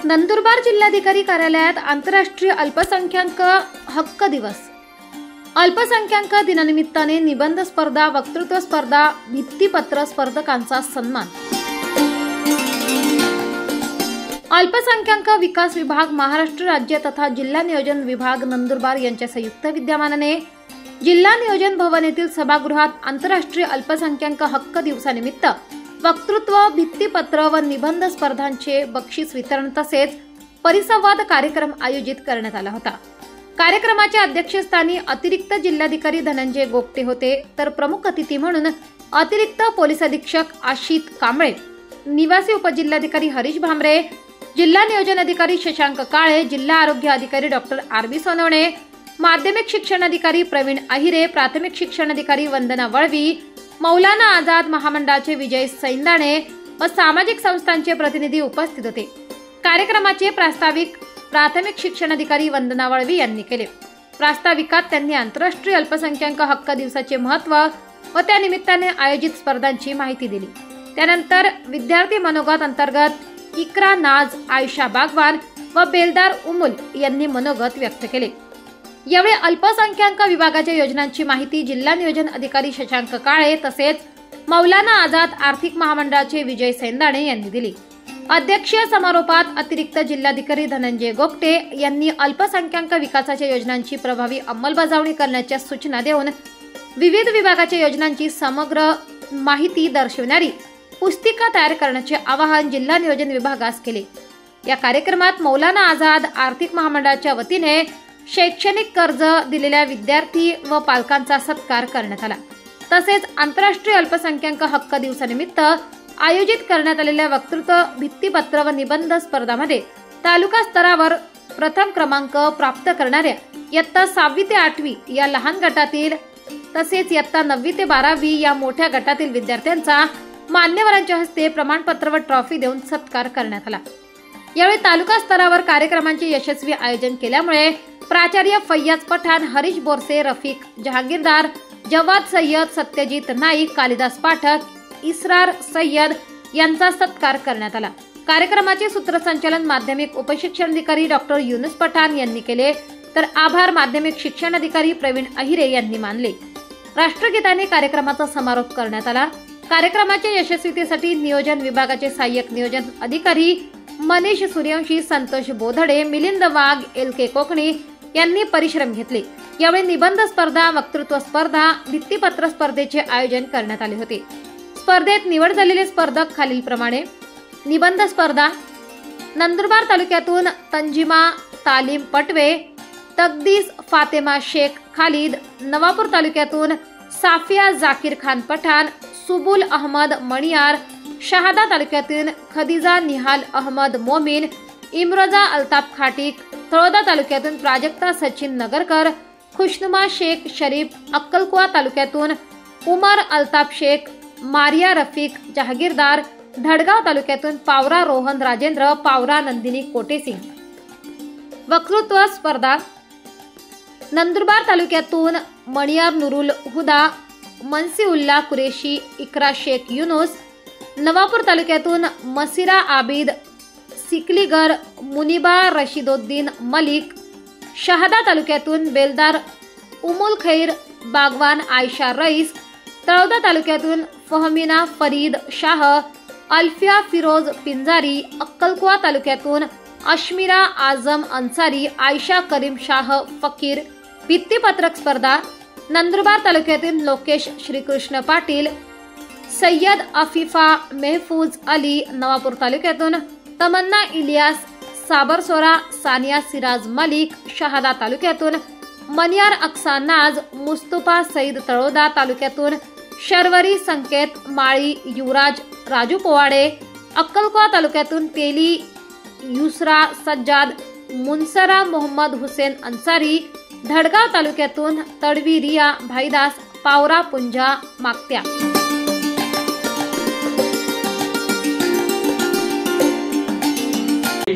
नंदुरबार जिल्हाधिकारी कार्यालयात आंतरराष्ट्रीय अल्पसंख्याक हक्क दिवस। अल्पसंख्याक दिनानिमित्ताने निबंध स्पर्धा, वक्तृत्व स्पर्धा, भित्तीपत्र स्पर्धकांचा सन्मान। अल्पसंख्याक विकास विभाग, महाराष्ट्र राज्य तथा जिल्हा नियोजन विभाग नंदुरबार यांच्या संयुक्त विद्यमानाने जिल्हा नियोजन भवन येथील सभागृहात आंतरराष्ट्रीय अल्पसंख्याक हक्क दिवसानिमित्त वक्तृत्व, भित्तीपत्र व निबंध स्पर्धांचे बक्षीस वितरण तसेच परिसंवाद कार्यक्रम आयोजित करण्यात आला होता। कार्यक्रमाच्या अध्यक्षस्थानी अतिरिक्त जिल्हाधिकारी धनंजय गोपटे होते, तर प्रमुख अतिथी म्हणून अतिरिक्त पोलीस अधीक्षक आशित कांबळे, निवासी उपजिल्हाधिकारी हरीश भामरे, जिल्हा नियोजन अधिकारी शशांक काळे, जिल्हा आरोग्य अधिकारी डॉक्टर आर.बी. सोनवणे, माध्यमिक शिक्षण अधिकारी प्रवीण अहिरे, प्राथमिक शिक्षण अधिकारी वंदना वळवी, मौलाना आझाद महामंडळाचे विजय सैंदाणे व सामाजिक संस्थांचे प्रतिनिधी उपस्थित होते। कार्यक्रमाचे प्रास्ताविक प्राथमिक शिक्षण अधिकारी वंदना वळवी यांनी केले। प्रास्ताविकात त्यांनी आंतरराष्ट्रीय अल्पसंख्याक हक्क दिवसाचे महत्त्व व त्या निमित्ताने आयोजित स्पर्धांची माहिती दिली। त्यानंतर विद्यार्थी मनोगत अंतर्गत इकरा नाज, आयशा बागवान व बेलदार उमुल यांनी मनोगत व्यक्त केले। यावेळी अल्पसंख्याक विभागाच्या योजनांची माहिती जिल्हा नियोजन अधिकारी शशांक काळे तसेच मौलाना आझाद आर्थिक महामंडळाचे विजय सैंदाणे यांनी दिली। अध्यक्षीय समारोपात अतिरिक्त जिल्हाधिकारी धनंजय गोपटे यांनी अल्पसंख्याक विकासाच्या योजनांची प्रभावी अंमलबजावणी करण्याच्या सूचना देऊन विविध विभागाच्या योजनांची समग्र माहिती दर्शविणारी पुस्तिका तयार करण्याचे आवाहन जिल्हा नियोजन विभागास केले। या कार्यक्रमात मौलाना आझाद आर्थिक महामंडळाच्या वतीने शैक्षणिक कर्ज दिलेल्या विद्यार्थी व पालकांचा सत्कार करण्यात आला। तसेच आंतरराष्ट्रीय अल्पसंख्याक हक्क दिवसानिमित्त आयोजित करण्यात आलेल्या वक्तृत्व, भित्तीपत्र व निबंध स्पर्धामध्ये तालुका स्तरावर प्रथम क्रमांक प्राप्त करणाऱ्या इयत्ता 6वी ते 8वी या लहान गटातील तसेच इयत्ता 9वी ते 12वी या मोठ्या गटातील विद्यार्थ्यांचा मान्यवरांच्या हस्ते प्रमाणपत्र व ट्रॉफी देऊन सत्कार करण्यात आला। यावेळी तालुका स्तरावर कार्यक्रमांचे यशस्वी आयोजन केल्यामुळे प्राचार्य फैयाज पठाण, हरीश बोरसे, रफिक जहांगीरदार, जवाद सय्यद, सत्यजित नाईक, कालिदास पाठक, इसरार सय्यद यांचा सत्कार करण्यात आला। कार्यक्रमाचे सूत्रसंचालन माध्यमिक उपशिक्षण अधिकारी डॉक्टर युनुस पठाण यांनी केले, तर आभार माध्यमिक शिक्षण अधिकारी प्रवीण अहिरे यांनी मानले। राष्ट्रगीताने कार्यक्रमाचा समारोप करण्यात आला। कार्यक्रमाच्या यशस्वीतेसाठी नियोजन विभागाचे सहाय्यक नियोजन अधिकारी मनीष सूर्यवंशी, संतोष बोधडे, मिलिंद वाघ, एल.के. कोकणी यांनी परिश्रम घेतले। यावेळी निबंध स्पर्धा, वक्तृत्व स्पर्धा, भित्तीपत्र स्पर्धेचे आयोजन करण्यात आले होते। स्पर्धेत निवड झालेले स्पर्धक खालीलप्रमाणे: निबंध स्पर्धा नंदुरबार तालुक्यातून तंजिमा तालीम पटवे, तकदीस फातेमा शेख खालिद, नवापूर तालुक्यातून साफिया जाकीर खान पठाण, सुबुल अहमद मणियार, शहादा तालुक्यातून खदिजा निहाल अहमद मोमीन, इम्रोजा अल्ताफ खाटिक, तळोदा तालुक्यातून प्राजक्ता सचिन नगरकर, खुशनुमा शेख शरीफ, अक्कलकुवा तालुक्यातून उमर अल्ताफ शेख, मारिया रफिक जहागीरदार, धडगाव तालुक्यातून पावरा रोहन राजेंद्र, पावरा नंदिनी कोटेसिंग। वक्तृत्व स्पर्धा नंदुरबार तालुक्यातून मणियार नुरुल हुदा, मनसीउल्ला कुरेशी, इकरा शेख युनुस, नवापूर तालुक्यातून मसिरा आबिद सिकलीगर, मुनिबा रशिदोद्दीन मलिक, शहादा तालुक्यातून बेलदार उमुल खैर बागवान आयशा रईस, तळोदा तालुक्यातून फहमीना फरीद शाह, अल्फिया फिरोज पिंजारी, अक्कलकुवा तालुक्यातून अश्मिरा आझम अन्सारी, आयशा करीम शाह फकीर। भित्तीपत्रक स्पर्धा नंदुरबार तालुक्यातून लोकेश श्रीकृष्ण पाटील, सय्यद अफिफा मेहफूज अली, नवापूर तालुक्यातून तमन्ना इलियास साबरसोरा, सानिया सिराज मलिक, शहादा तालुक्यातून मनियार अक्सा नाज, मुस्तफा सईद, तळोदा तालुक्यातून शर्वरी संकेत माळी, युवराज राजू पोवाडे, अक्कलकुवा तालुक्यातून तेली युसरा सज्जाद, मुनसरा मोहम्मद हुसेन अन्सारी, धडगाव तालुक्यातून तडवी रिया भाईदास, पावरा पुंजा मागत्या।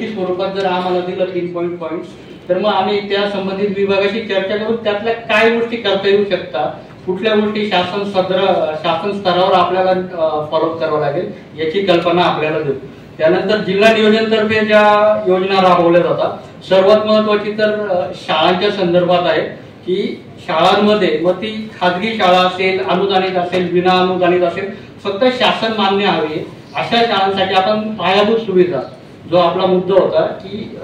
स्वरूपात जर आम्हाला दिलं 3 पॉइंट्स तर मग आम्ही त्या संबंधित विभागाशी चर्चा करून त्यातल्या काय गोष्टी करता येऊ शकतात, कुठल्या गोष्टी शासन स्तरावर आपल्याला फॉलो करावं लागेल याची कल्पना आपल्याला देऊ। त्यानंतर जिल्हा नियोजनतर्फे ज्या योजना राबवल्या जातात सर्वात महत्त्वाची तर शाळांच्या संदर्भात आहे की शाळांमध्ये मग ती खाजगी शाळा असेल, अनुदानित असेल, विना अनुदानित असेल, फक्त शासन मान्य हवे अशा शाळांसाठी आपण पायाभूत सुविधा, जो आपला मुद्दा होता की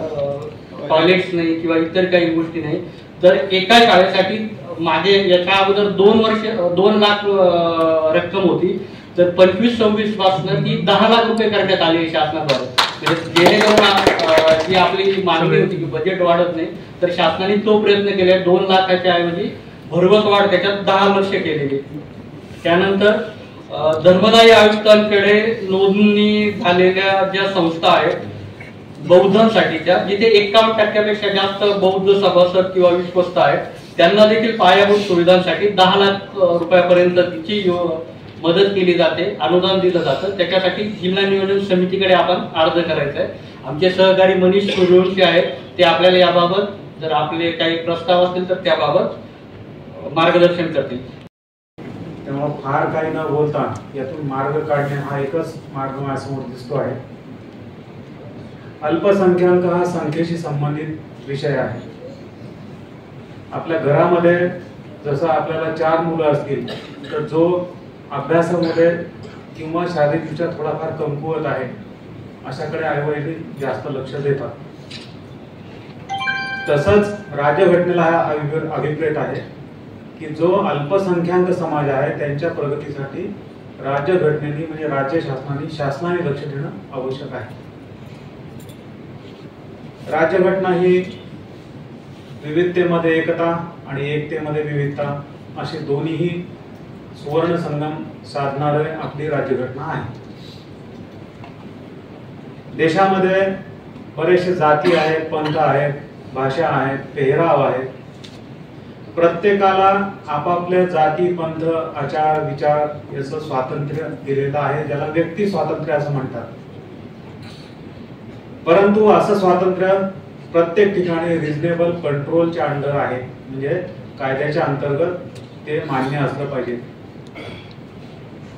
टॉयलेट्स नाही किंवा इतर काही गोष्टी नाही, तर एका शाळेसाठी मागे याच्या अगोदर 2 लाख रक्कम होती, तर 25-26 पासून ती 10 लाख रुपये करण्यात आली आहे शासनाद्वारे. म्हणजे जेणेकरून जी आपली मागणी होती की बजेट वाढत नाही, तर शासनाने तो प्रयत्न केला. 2 लाखाच्या ऐवजी भरघोस वाढ त्याच्यात 10 लक्ष केलेली. त्यानंतर धर्मदायी आयुक्तांकडे नोंदणी झालेल्या ज्या संस्था आहेत बौद्धांसाठीच्या, जिथे 51% जास्त बौद्ध सभासद किंवा विश्वस्त आहेत, त्यांना देखील पायाभूत सुविधांसाठी 10 लाख रुपयापर्यंत तिची मदत केली जाते, अनुदान दिलं जातं. त्याच्यासाठी जिल्हा नियोजन समितीकडे आपण अर्ज करायचा आहे. आमचे सहकारी मनीष सूर्यवंशी आहेत, ते आपल्याला याबाबत जर आपले काही प्रस्ताव असतील तर त्याबाबत मार्गदर्शन करतील. तेव्हा फार काही न बोलता यातून मार्ग काढणे हा एकच मार्ग माझ्यासमोर दिसतो आहे. अल्पसंख्याक हा संख्येशी संबंधित विषय आहे. आपल्या घरामध्ये जसं आपल्याला 4 मुलं असतील तर जो अभ्यासामध्ये किंवा शारीरिकदृष्ट्या थोडाफार कमकुवत आहे अशाकडे आईवडील जास्त लक्ष देतात. तसंच राज्यघटनेला हा अभिप्रेत आहे की जो अल्पसंख्याक समाज आहे त्यांच्या प्रगतीसाठी राज्यघटनेने म्हणजे राज्य शासनाने लक्ष देणं आवश्यक आहे. राज्यघटना ही विविधतेमध्ये एकता आणि एकतेमध्ये विविधता असे दोन्हीही सुवर्ण संगम साधणारे आपली राज्यघटना आहे. देशामध्ये बरेचसे जाती आहेत, पंथ आहेत, भाषा आहेत, पेहराव आहेत. प्रत्येकाला आपापल्या जाती, पंथ, आचार, विचार याचं स्वातंत्र्य दिलेलं आहे, ज्याला व्यक्ती स्वातंत्र्य असं म्हणतात. परंतु असं स्वातंत्र्य प्रत्येक ठिकाणी रिझनेबल कंट्रोलच्या अंडर आहे, म्हणजे कायद्याच्या अंतर्गत ते मान्य असलं पाहिजे.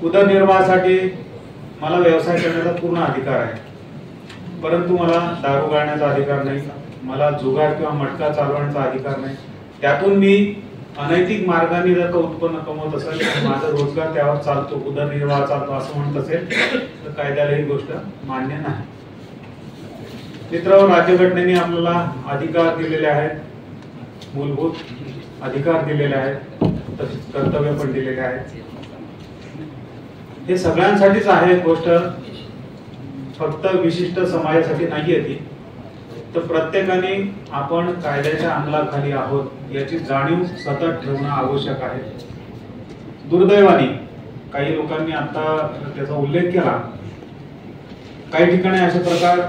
उदरनिर्वाहासाठी मला व्यवसाय करण्याचा पूर्ण अधिकार आहे, परंतु मला दारू गाळण्याचा अधिकार नाही, मला जुगार किंवा मटका चालवण्याचा अधिकार नाही. त्यातून मी अनैतिक मार्गाने जर का उत्पन्न कमवत असेल, माझा रोजगार त्यावर चालतो, उदरनिर्वाह चालतो असं म्हणत असेल तर कायद्याला ही गोष्ट मान्य नाही. मित्रांनो, राज्यघटनेने आपल्याला अधिकार दिलेले आहेत, मूलभूत अधिकार दिलेले आहेत, तसेच कर्तव्य पण दिलेले आहेत. हे सगळ्यांसाठीच आहे गोष्ट, फक्त विशिष्ट समाजासाठी नाहीये ती. तर प्रत्येकाने आपण कायद्याच्या अंमलाखाली आहोत याची जाणीव सतत ठेवणं आवश्यक आहे. दुर्दैवाने काही लोकांनी आता त्याचा उल्लेख केला, काही ठिकाणी असे प्रकार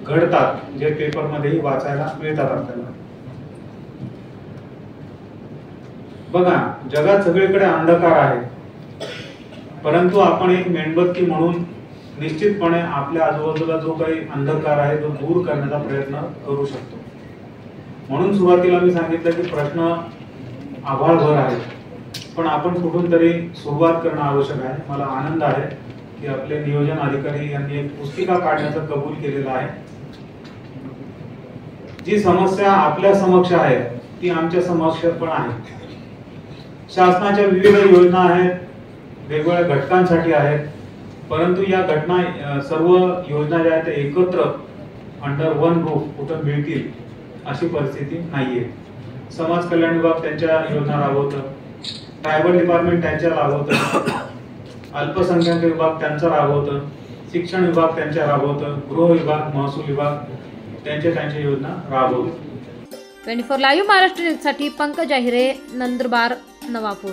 घडतात जे पेपरमध्येही वाचायला मिळतात आपल्याला. बघा, जगात सगळीकडे अंधकार आहे, परंतु आपण एक मेणबत्ती म्हणून निश्चितपणे आपल्या आजूबाजूला जो काही अंधकार आहे तो दूर करण्याचा प्रयत्न करू शकतो. म्हणून सुरुवातीला मी सांगितलं की प्रश्न आभाळभर आहे, पण आपण कुठून तरी सुरुवात करणं आवश्यक आहे. मला आनंद आहे की आपले नियोजन अधिकारी यांनी एक पुस्तिका काढण्याचं कबूल केलेलं आहे. जी समस्या आपल्या समक्ष आहे ती आमच्या समक्ष पण आहे. शासनाच्या विविध योजना आहेत, वेगवेगळ्या घटकांसाठी आहेत, परंतु या घटना सर्व योजना ज्या आहेत एकत्र अंडर वन रूफ कुठं मिळतील अशी परिस्थिती नाहीये. समाज कल्याण विभाग त्यांच्या योजना राबवतं, ट्रायबल डिपार्टमेंट त्यांच्या राबवतं, अल्पसंख्याक विभाग त्यांचा राबवतं, शिक्षण विभाग त्यांच्या राबवतं, गृह विभाग, महसूल विभाग त्यांच्या योजना राबवतात. 24 लाईव्ह महाराष्ट्र न्यूजसाठी पंकज आहिरे, नंदुरबार, नवापूर.